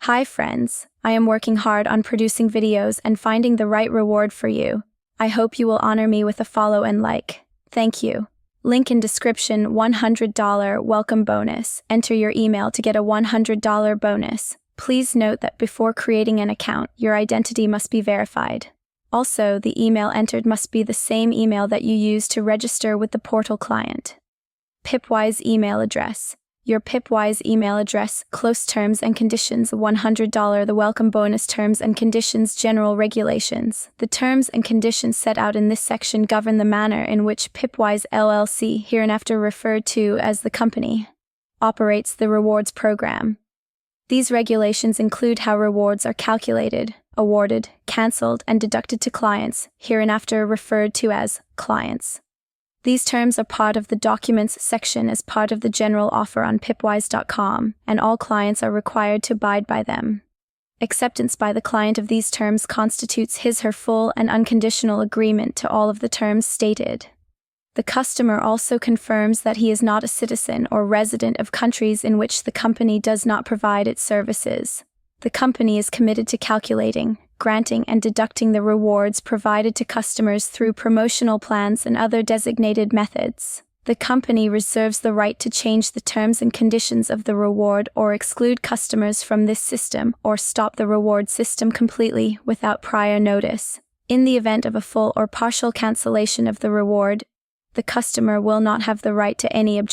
Hi friends, I am working hard on producing videos and finding the right reward for you. I hope you will honor me with a follow and like. Thank you. Link in description. $100 welcome bonus. Enter your email to get a $100 bonus. Please note that before creating an account, your identity must be verified. Also, the email entered must be the same email that you used to register with the portal client. Pipwise email address. Your Pipwise email address, close terms and conditions, $100 the welcome bonus terms and conditions, general regulations. The terms and conditions set out in this section govern the manner in which Pipwise LLC, hereinafter referred to as the company, operates the rewards program. These regulations include how rewards are calculated, awarded, cancelled, and deducted to clients, hereinafter referred to as clients. These terms are part of the Documents section as part of the general offer on pipwise.com, and all clients are required to abide by them. Acceptance by the client of these terms constitutes his/her full and unconditional agreement to all of the terms stated. The customer also confirms that he is not a citizen or resident of countries in which the company does not provide its services. The company is committed to calculating, granting, and deducting the rewards provided to customers through promotional plans and other designated methods. The company reserves the right to change the terms and conditions of the reward or exclude customers from this system or stop the reward system completely without prior notice. In the event of a full or partial cancellation of the reward, the customer will not have the right to any objection.